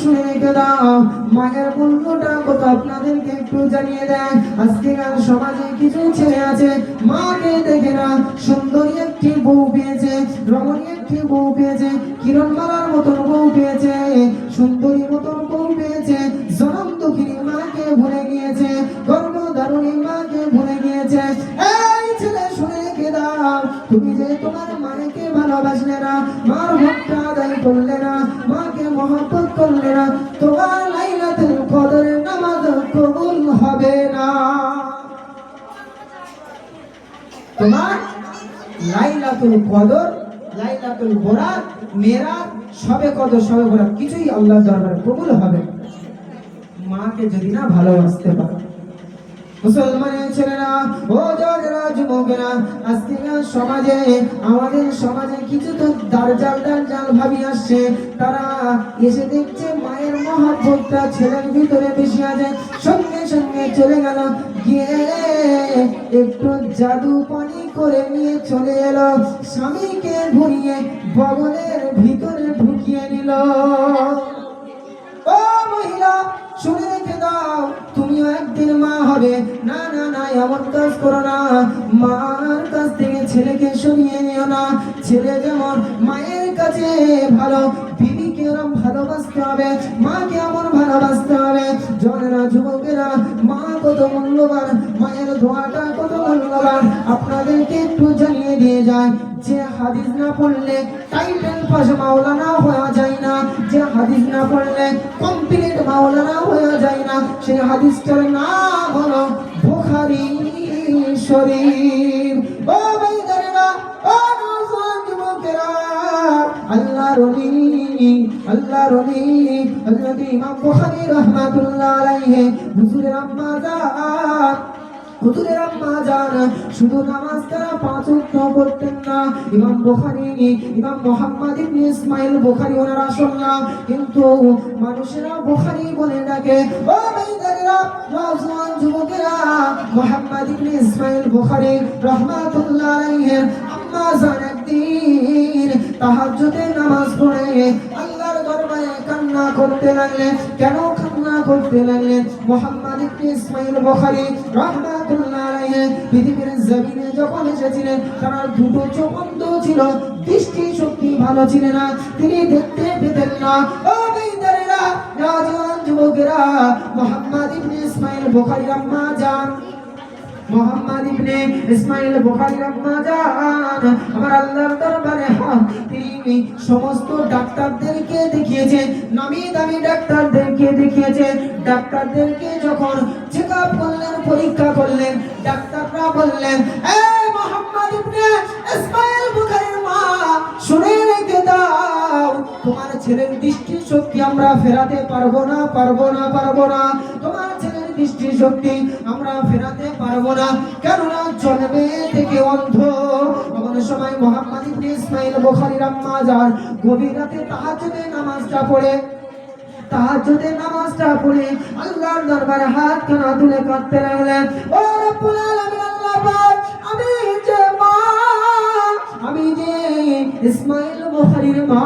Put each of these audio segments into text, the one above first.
শুনে রেখে দাও, মায়ের মূল্যটা কত আপনাদেরকে একটু জানিয়ে দেয়। আজকেকার সমাজে কিছু ছেলে আছে মাকে দেখে না, সুন্দরী একটি বউ পেয়েছে, রমণী একটি বউ পেয়েছে, কিরণমালার মতন বউ পেয়েছে, সুন্দরী মতন বউ পেয়েছে, জনম দুঃখিনী মাকে ভুলে গিয়েছে, গর্ভধারণী মাকে ভুলে গিয়েছে। এই ছেলে শুনে রেখে দাও, তুমি যে তোমার মাকে ভালোবাসলে না, মার হকটা আদায় করলে না, মাকে মহব্বত করলে না, তোমার লাইলাতুল কদরের নামাজ কবুল হবে না। তোমার লাইলাতুল কদর, লাইলাতুল বরাত, মেরাজ, সবে কদর, সবে বরাত কিছুই আল্লাহর দরবারে কবুল হবে না মাকে যদি না ভালোবাসতে পারো। মুসলমানের ছেলেরা, ও জওয়ানেরা, যুবকেরা, আজকের সমাজে, আমাদের সমাজে কিছু তো দাজ্জাল ভাবি আসছে। তারা এসে দেখছে মায়ের মহব্বতটা ছেলের ভিতরে বেশি আছে, সঙ্গে সঙ্গে চলে গেল, গিয়ে একটু জাদু পানি করে নিয়ে চলে এলো, স্বামীকে ঘুরিয়ে বগলের ভিতরে ঢুকিয়ে নিল। ও মহিলা, শুনে রেখে দাও, তুমিও একদিন মা হবে। না না না, এমন কাজ করো না। মার কাছ থেকে ছেলেকে সরিয়ে নিও না। ছেলে যেমন মায়ের কাছে ভালো, বিবিকে ওরম ভালোবাসতে হবে, মাকে এমন ভালোবাসতে হবে। জনেরা, যুবকেরা, মা কত মূল্যবান, মায়ের দোয়াটা কত মূল্যবান, আপনাদেরকে একটু জানিয়ে দিয়ে যায়। যে হাদিস না পড়লে টাইটেল পাস মাওলানা হওয়া যায় না, যে হাদিস না পড়লে কমপ্লিট মাওলানা হওয়া যায় না, সেই হাদিসটার নাম হলো বুখারী শরীফ। ও ভাইজানেরা, ও মুসলমান যুবকেরা, আল্লাহর ওলি হযরত ইমাম বুখারী রাহমাতুল্লাহ আলাইহি, হুজুরের আম্মা জান শুধু নামাজ তারা 5 ওয়াক্ত পড়তেন না। ইমাম বুখারী, ইমাম মুহাম্মদ ইবনে ইসমাইল বুখারী ওনার আসল নাম, কিন্তু মানুষেরা বুখারী বলে ডাকে। ও ভাইজানেরা, নওজওয়ান যুবকেরা, মুহাম্মদ ইবনে ইসমাইল বুখারী রাহমাতুল্লাহ আলাইহি আম্মা জান একদিন তাহাজ্জুদের নামাজ পড়ে আল্লাহর দরবারে কান্না করতে লাগলেন। কেন কান্না করতে লাগলেন? মুহাম্মদ ইবনে ইসমাইল বুখারী রাহমাতুল্লাহ আলাইহি পৃথিবীর জমিনে যখন এসেছিলেন, তার দুটো চোখ অন্ধ ছিল, দৃষ্টি শক্তি ভালো ছিল না, তিনি দেখতে পেতেন না। ও ভাইজানেরা, নওজওয়ান যুবকেরা, মুহাম্মদ ইবনে ইসমাইল বুখারী আম্মা জান, মুহাম্মদ ইবনে ইসমাইল বুখারী আম্মা জান আমার আল্লাহর দরবারে তিনি সমস্ত ডাক্তারদেরকে দেখিয়েছে, নামি দামি ডাক্তারদেরকে দেখিয়েছে। ডাক্তারদেরকে যখন চেক আপ করলেন, পরীক্ষা করলেন, ডাক্তাররা বললেন, এই মুহাম্মদ ইবনে ইসমাইল বুখারীর মা, শুনে রেখে দাও, তোমার ছেলের দৃষ্টি শক্তি আমরা ফেরাতে পারবো না। তোমার ছেলের দৃষ্টি শক্তি আমরা ফেরাতে পারবো না, কেননা জন্মে থেকে অন্ধ। এমন সময় মুহাম্মদ ইবনে ইসমাইল বুখারীর আম্মা জান গভীর রাতে তাহাজ্জুদের নামাজটা পড়ে আল্লাহর দরবারে হাত খানা তুলে কাঁদতে লাগলেন। ও রব্বুল আলামিন, আল্লাহ পাক, আমি যে ইসমাইল বুখারীর মা,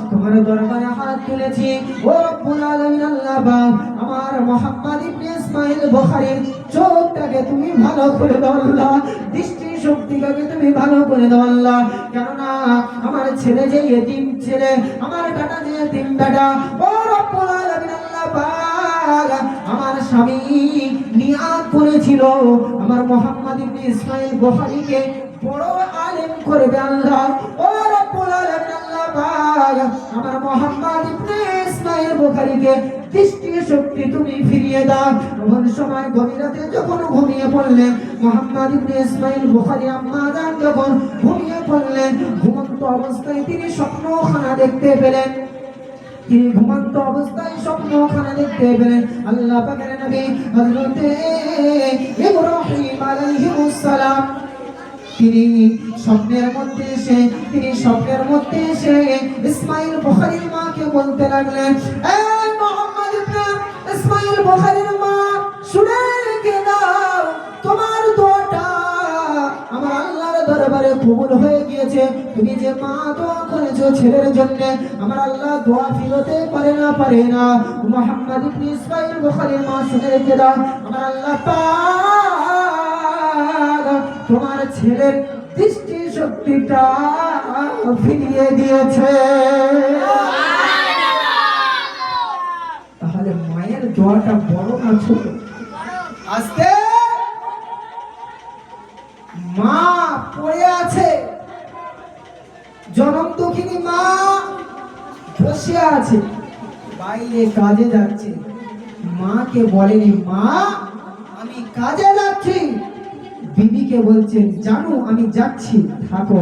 তোমার দরবারে হাত তুলেছি। ও রব্বুল আলামিন, আল্লাহ পাক, আমার মুহাম্মদ ইবনে ইসমাইল বুখারীর চোখটাকে তুমি ভালো করে দাও আল্লাহ, দৃষ্টি শক্তিটাকে তুমি ভালো করে দাও আল্লাহ, কেননা আমার ছেলে যে ইতিম ছেলে, আমার বেটা যে ইতিম বেটা। ও রব্বুল আলামিন, আল্লাহ পাক, আমার স্বামী নিয়াত করেছিল আমার মুহাম্মদ ইবনে ইসমাইল বুখারীকে বড় আলেম করবে আল্লাহ। ও রব্বুল আলামিন, আল্লাহ পাক, আমার মুহাম্মদ ইবনে ইসমাইল বুখারীকে দৃষ্টি শক্তি তুমি ফিরিয়ে দাও। এমন সময় গভীর রাতে যখন ঘুমিয়ে পড়লেন মুহাম্মদ ইবনে ইসমাইল বুখারী আম্মা জান, যখন ঘুমিয়ে পড়লেন, ঘুমন্ত অবস্থায় তিনি স্বপ্নখানা দেখতে পেলেন। তিনি ঘুমন্ত অবস্থায় স্বপ্নখানা দেখতে পেলেন আল্লাহ পাকের নবী হযরত ইব্রাহিম আলাইহিস সালাম। তিনি স্বপ্নের মধ্যে এসে ইসমাইল বুখারীর মাকে বলতে লাগলেন, এই মুহাম্মদ ইবনে ইসমাইল বুখারীর মা, শুনে রেখে দাও, তোমার দোয়াটা আমার আল্লাহর দরবারে কবুল হয়ে গিয়েছে। তুমি যে মা দোয়া করেছো ছেলের জন্য, আমার আল্লাহ দোয়া ফিরতে পারে না। মুহাম্মদ ইবনে ইসমাইল বুখারীর মা শুনে রেখে দাও, আমার আল্লাহ পাক তোমার ছেলের দৃষ্টি শক্তিটা ফিরিয়ে দিয়েছে। তাহলে মায়ের দোয়াটা বড় না ছোট? আজকে মা পড়ে আছে, জনম দুঃখিনী মা বসে আছে, বাইরে কাজে যাচ্ছে, মাকে বলেনি মা আমি কাজে যাচ্ছি, বিবিকে বলছেন জানু আমি যাচ্ছি থাকো।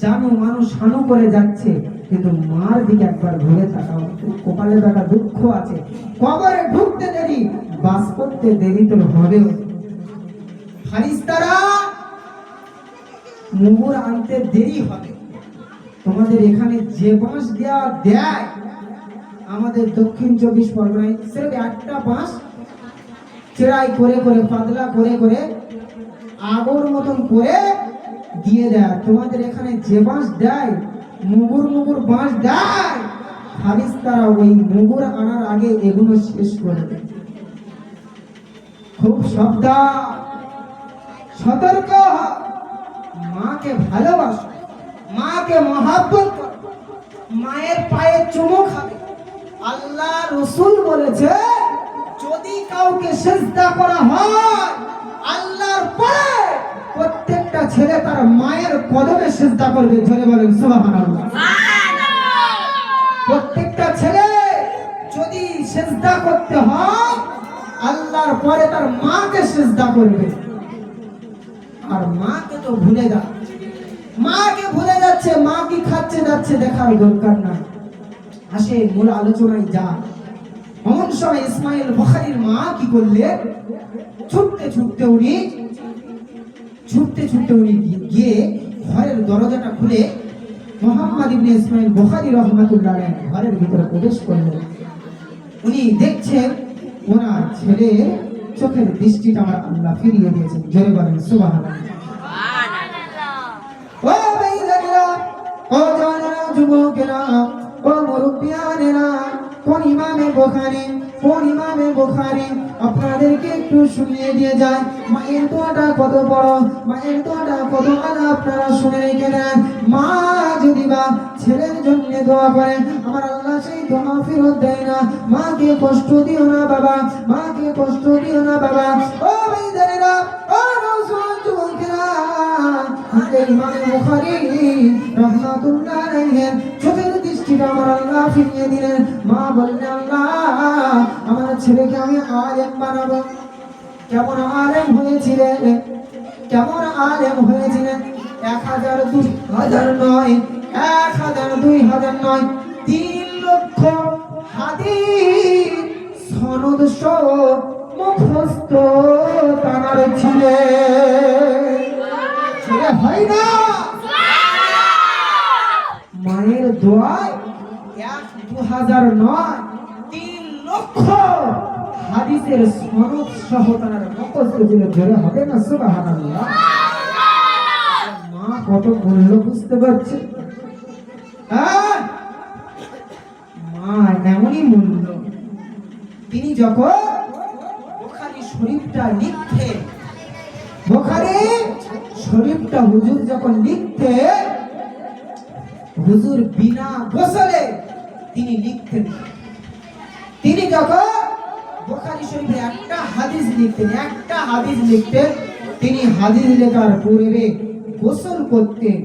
জানু মানুষ শানু করে যাচ্ছে, কিন্তু মার দিকে একবার ঘুরে তাকাও, কপালে একটা দুঃখ আছে, কবরে ঢুকতে দেরি, বাস করতে দেরি তো হবে। ফারিস্তারা মুগুর আনতে দেরি হবে। তোমাদের এখানে যে বাঁশ দেয় আমাদের দক্ষিণ 24 পরগনায় সির্ফ একটা বাঁশ চেরাই করে পাতলা করে আগর মতন করে দিয়ে দেয়। তোমাদের এখানে যে বাঁশ দেয় মুগুর বাঁশ দেয়, ফারিস্তারা ওই মুগুর আনার আগে এগুলো শেষ করে দেয়। খুব সাবধান, সতর্ক, মাকে ভালোবাসো, মাকে মহাব্বত করো, মায়ের পায়ে চুমু খাবে। আল্লাহ রাসূল বলেছে যদি কাউকে সিজদা করা হয় আল্লাহর পরে প্রত্যেকটা ছেলে তার মায়ের কদমে সিজদা করবে। জোরে বলেন সুবহানাল্লাহ। প্রত্যেকটা ছেলে যদি সিজদা করতে হয় আল্লাহর পরে তার মাকে সিজদা করবে। আর মাকে তো ভুলে যাচ্ছে, মা কি খাচ্ছে যাচ্ছে দেখার দরকার নাই। আসে মূল আলোচনায় যা। এমন সময় ইসমাইল বুখারীর মা কি করলেন, ছুটতে উনি গিয়ে ঘরের দরজাটা খুলে মুহাম্মদ ইবনে ইসমাইল বুখারী রাহমাতুল্লাহ আলাইহি ঘরের ভিতরে প্রবেশ করলেন। উনি দেখছেন ওনার ছেলে চোখের দৃষ্টিটা আমার আল্লাহ ফিরিয়ে দিয়েছেন। জোরে বলেন সুবহানাল্লাহ। ও ভাইরা, ও জানেরা, যুবকেরা, ও মুরব্বিয়ানেরা, কোন ইমামে বুখারী আপনাদেরকে একটু শুনিয়ে দিয়ে যায়। মায়ের দোয়াটা কত বড়, মায়ের দোয়াটা কত আলা আপনারা শুনে রেখে দেন। মা যদি বা ছেলের জন্য দোয়া করে আমার আল্লাহ সেই দোয়া ফেরত দেয় না। মাকে কষ্ট দিও না বাবা, মাকে কষ্ট দিও না বাবা। ও ভাইরা, ও যুবকেরা, ইমাম বুখারী রাহমাতুল্লাহ আলাইহি চোখের দৃষ্টিটা আমার আল্লাহ ফিরিয়ে দিলেন। মা বললেন আল্লাহ আমার ছেলেকে আমি আলেম বানাবো। কেমন আলেম হয়েছিলেন, 1000 2000 নয়, 1000 2000 নয়, 3 লক্ষ হাদিস সনদ সহ মুখস্থ তার ছেলে হয় না। মায়ের দোয়ায় 1-2000 নয়, 3 লক্ষ হাদিসের সনদ সহ তার মুখস্থ ছিল। জোরে হবে না সুবহানাল্লাহ। মা কত মূল্য বুঝতে পারছে, মা এমনই মূল্য। তিনি যখন বুখারী শরীফটা লিখতেন, বুখারী শরীফটা হুজুর যখন লিখতে, হুজুর বিনা গোসলে তিনি লিখতেন। তিনি যখন বুখারী শরীফে একটা হাদিস লিখতেন, তিনি হাদিস লেখার পূর্বে গোসল করতেন,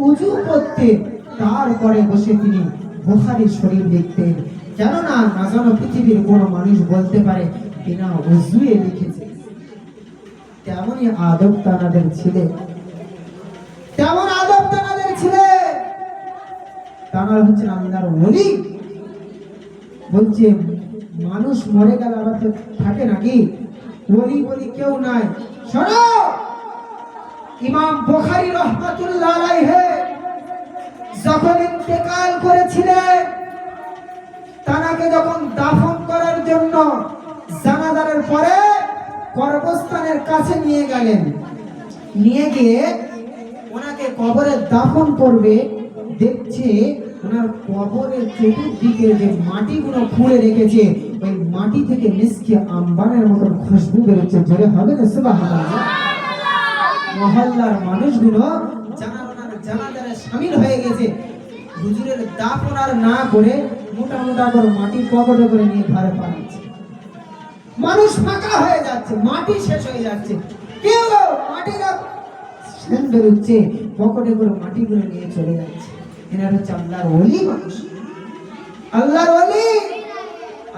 ওযু করতেন, তারপরে বসে তিনি বুখারী শরীফ লিখতেন। কেননা না জানো পৃথিবীর কোনো মানুষ বলতে পারে বিনা ওযুয়ে লিখেছে। তেমনই আদব তানাদের ছিলেন, তারা হচ্ছেন আল্লাহর ওলি। বলছে মানুষ মরে গেল আবার তো থাকে নাকি? ওলি কেউ নাই। শোনো, ইমাম বুখারী রাহমাতুল্লাহ আলাইহি যখন ইন্তেকাল করেছিলেন, তাকে যখন দাফন করার জন্য জানাজার পরে কবরস্থানের কাছে নিয়ে গেলেন, নিয়ে গিয়ে ওনাকে ওনাকে কবরে দাফন করবে, দেখছে ওনার কবরের চতুর্দিকে যে মাটিগুলো খুঁড়ে রেখেছে, ওই মাটি থেকে মিসকে আম্বারের মতন খুশবু বেরোচ্ছে। জোরে হবে না সুবহানাল্লাহ? মহল্লার মানুষগুলো ওনার জানাজায় শামিল হয়ে গেছে। হুজুরের দাফন আর না করে মোটা মোটা করে মাটি পকেটে করে নিয়ে ঘরে পাঠাচ্ছে। মানুষ ফাঁকা হয়ে যাচ্ছে, মাটি শেষ হয়ে যাচ্ছে, কেউ মাটিটা শেষ বেরোচ্ছে, পকেটে করে মাটি করে নিয়ে চলে যাচ্ছে। এনারা হচ্ছে আল্লাহর ওলি মানুষ। আল্লাহর ওলি,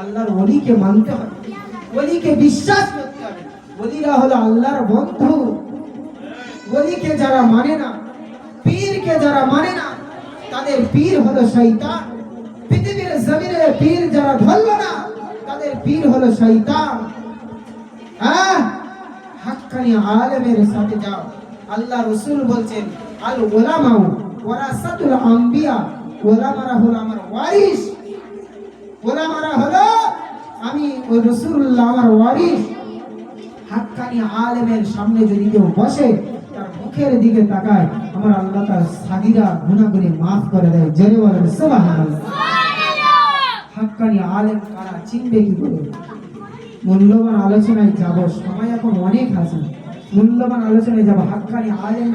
আল্লাহর ওলিকে মানতে হবে, ওলিকে বিশ্বাস করতে হবে। ওলিরা হলো আল্লাহর বন্ধু। ওলিকে যারা মানে না, পীরকে যারা মানে না, তাদের পীর হলো শয়তান। পৃথিবীর জমিনে পীর যারা ধরলো না, তাদের পীর হলো শয়তান। হাক্কানি আলেমের সাথে যাও। আল্লাহ রাসূল বলছেন, আল উলামাউ ওয়ারাসাতুল আম্বিয়া, ওলামারা হলো আমার ওয়ারিস। ওলামারা হলো আমি ওই রাসূলুল্লাহ আমার ওয়ারিস। হাক্কানি আলেমের সামনে যদি কেউ বসে, তার মুখের দিকে তাকায়, আমার আল্লাহ তার সাগীরা গুনাহগুলি maaf করে দেয়। জোরে বলেন সুবহানাল্লাহ। হাক্কানি আলেম কারা চিনবে কি করে? মূল্যবান আলোচনায় যাব, সময় এখন অনেক আছে, মূল্যবান আলোচনায় যাব। হাক্কানি আলেম